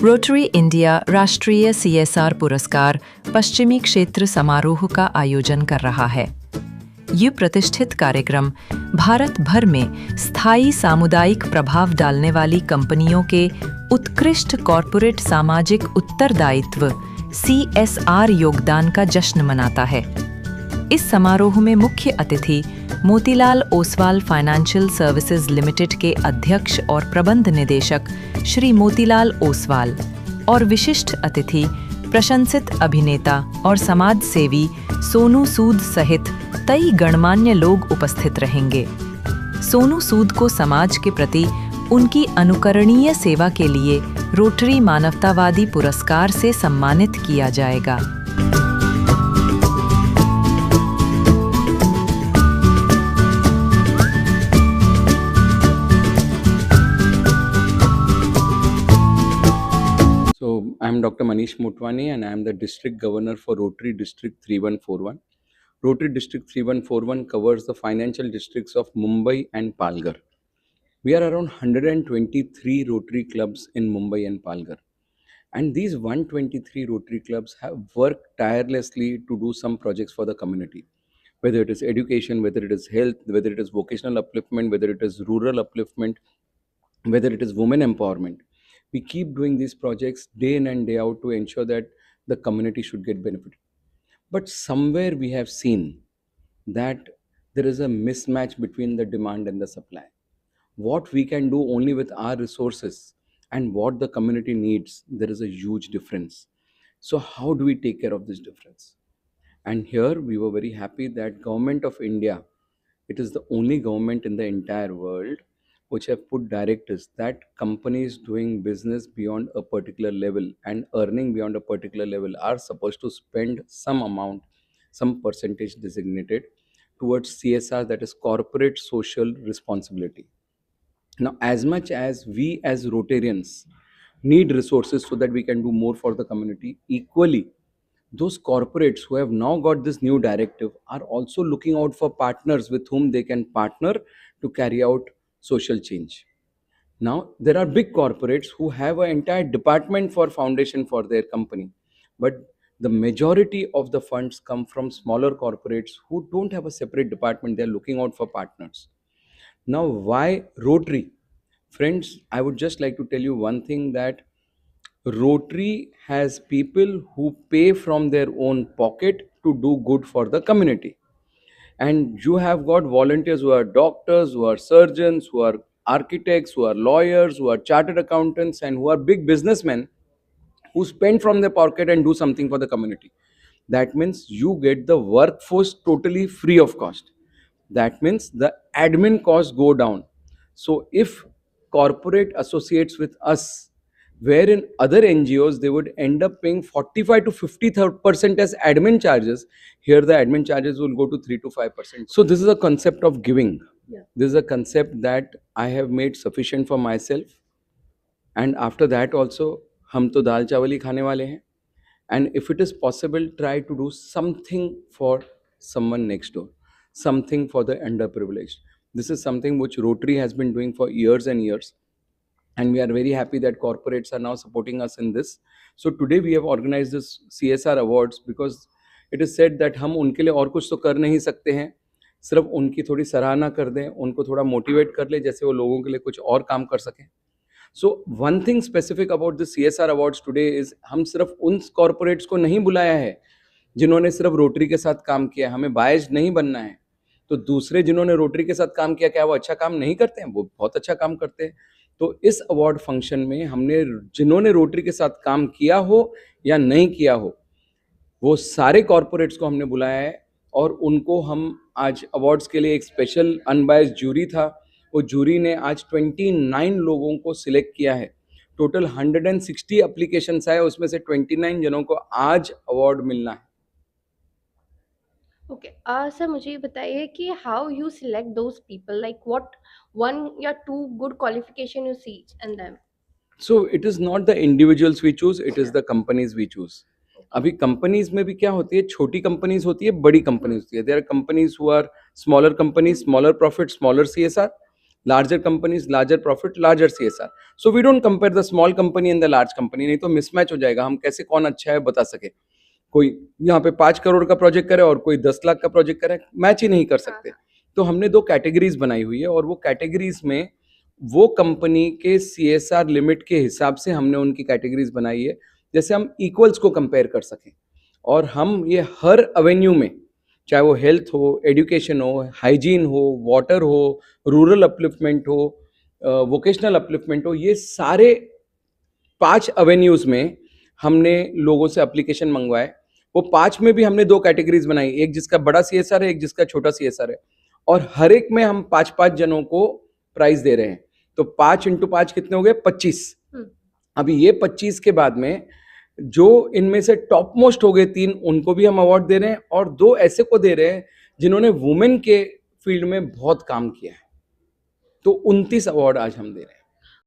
Rotary India राष्ट्रीय CSR पुरस्कार पश्चिमी क्षेत्र समारोह का आयोजन कर रहा है। ये प्रतिष्ठित कार्यक्रम भारत भर में स्थायी सामुदायिक प्रभाव डालने वाली कंपनियों के उत्कृष्ट कॉर्पोरेट सामाजिक उत्तरदायित्व सीएसआर योगदान का जश्न मनाता है। इस समारोह में मुख्य अतिथि Motilal Oswal financial services limited के अध्यक्ष और प्रबंध निदेशक श्री मोतीलाल ओसवाल और विशिष्ट अतिथि प्रशंसित अभिनेता और समाज सेवी सोनू सूद सहित कई गणमान्य लोग उपस्थित रहेंगे। सोनू सूद को समाज के प्रति उनकी अनुकरणीय सेवा के लिए रोटरी मानवतावादी पुरस्कार से सम्मानित किया जाएगा। So, I am Dr. Manish Motwani and I am the District Governor for Rotary District 3141. Rotary District 3141 covers the financial districts of Mumbai and Palghar. We are around 123 Rotary clubs in Mumbai and Palghar. And these 123 Rotary clubs have worked tirelessly to do some projects for the community. Whether it is education, whether it is health, whether it is vocational upliftment, whether it is rural upliftment, whether it is women empowerment. We keep doing these projects day in and day out to ensure that the community should get benefit. But somewhere we have seen that there is a mismatch between the demand and the supply. What we can do only with our resources and what the community needs, there is a huge difference. So how do we take care of this difference? And here we were very happy that Government of India, it is the only government in the entire world which have put directives that companies doing business beyond a particular level and earning beyond a particular level are supposed to spend some amount, some percentage designated towards CSR, that is corporate social responsibility. Now, as much as we as Rotarians need resources so that we can do more for the community, equally, those corporates who have now got this new directive are also looking out for partners with whom they can partner to carry out social change. Now, there are big corporates who have an entire department for foundation for their company, but the majority of the funds come from smaller corporates who don't have a separate department. They are looking out for partners. Now, why Rotary? Friends, I would just like to tell you one thing, that Rotary has people who pay from their own pocket to do good for the community. And you have got volunteers who are doctors, who are surgeons, who are architects, who are lawyers, who are chartered accountants, and who are big businessmen who spend from their pocket and do something for the community. That means you get the workforce totally free of cost. That means the admin costs go down. So if corporate associates with us, wherein other NGOs they would end up paying 45 to 50% as admin charges, here the admin charges will go to 3 to 5%. So this is a concept of giving. Yeah. This is a concept that I have made sufficient for myself, and after that also हम तो दाल चावल ही खाने वाले हैं. And if it is possible, try to do something for someone next door, something for the underprivileged. This is something which Rotary has been doing for years and years, and we are very happy that corporates are now supporting us in this. So today we have organized this CSR awards because it is said that हम उनके लिए और कुछ तो कर नहीं सकते हैं, सिर्फ उनकी थोड़ी सराहना कर दें, उनको थोड़ा मोटिवेट कर ले, जैसे वो लोगों के लिए कुछ और काम कर सकें. So one thing specific about the CSR awards today is हम सिर्फ उन corporates को नहीं बुलाया है जिन्होंने सिर्फ रोटरी के साथ काम किया. हमें बायस्ड नहीं बनना है. तो दूसरे जिन्होंने रोटरी के साथ काम किया, क्या वो अच्छा काम नहीं करते हैं? वो बहुत अच्छा काम करते हैं. तो इस अवार्ड फंक्शन में हमने जिन्होंने रोटरी के साथ काम किया हो या नहीं किया हो, वो सारे कॉर्पोरेट्स को हमने बुलाया है, और उनको हम आज अवार्ड्स के लिए एक स्पेशल अनबायस्ड जूरी था, वो जूरी ने आज 29 लोगों को सिलेक्ट किया है. टोटल 160 एप्लीकेशंस आए, उसमें से 29 जनों को आज अवार्ड मिलना है. ओके सर, मुझे ये बताइए कि how you select those people, like what one या two good qualification you see in them. So it is not the individuals we choose, it is the companies we choose. अभी companies में भी क्या होती है, छोटी कंपनीज होती है, बड़ी कंपनीज होती है. There are companies who are smaller companies, smaller profit, smaller CSR. larger companies, larger profit, larger CSR. So we don't compare the small company and the large company, नहीं तो mismatch हो जाएगा, हम कैसे कौन अच्छा है बता सके. कोई यहाँ पे 5 करोड़ का प्रोजेक्ट करे और कोई 10 लाख का प्रोजेक्ट करे, मैच ही नहीं कर सकते. तो हमने 2 कैटेगरीज बनाई हुई है और वो कैटेगरीज में वो कंपनी के CSR लिमिट के हिसाब से हमने उनकी कैटेगरीज बनाई है, जैसे हम इक्वल्स को कंपेयर कर सकें. और हम ये हर एवेन्यू में, चाहे वो हेल्थ हो, एजुकेशन हो, हाइजीन हो, वाटर हो, रूरल अपलिफ्टमेंट हो, वोकेशनल अपलिफ्टमेंट हो, ये सारे 5 एवेन्यूज में हमने लोगों से एप्लीकेशन मंगवाए. वो 5 में भी हमने 2 कैटेगरीज बनाई, एक जिसका बड़ा CSR है, एक जिसका छोटा CSR है, और हर एक में हम 5-5 जनों को प्राइज दे रहे हैं. तो 5 × 5 कितने हो गए? 25. अभी ये 25 के बाद में जो इनमें से टॉप मोस्ट हो गए 3, उनको भी हम अवार्ड दे रहे हैं, और 2 ऐसे को दे रहे हैं जिन्होंने वुमेन के फील्ड में बहुत काम किया है. तो 29 अवार्ड आज हम दे रहे हैं.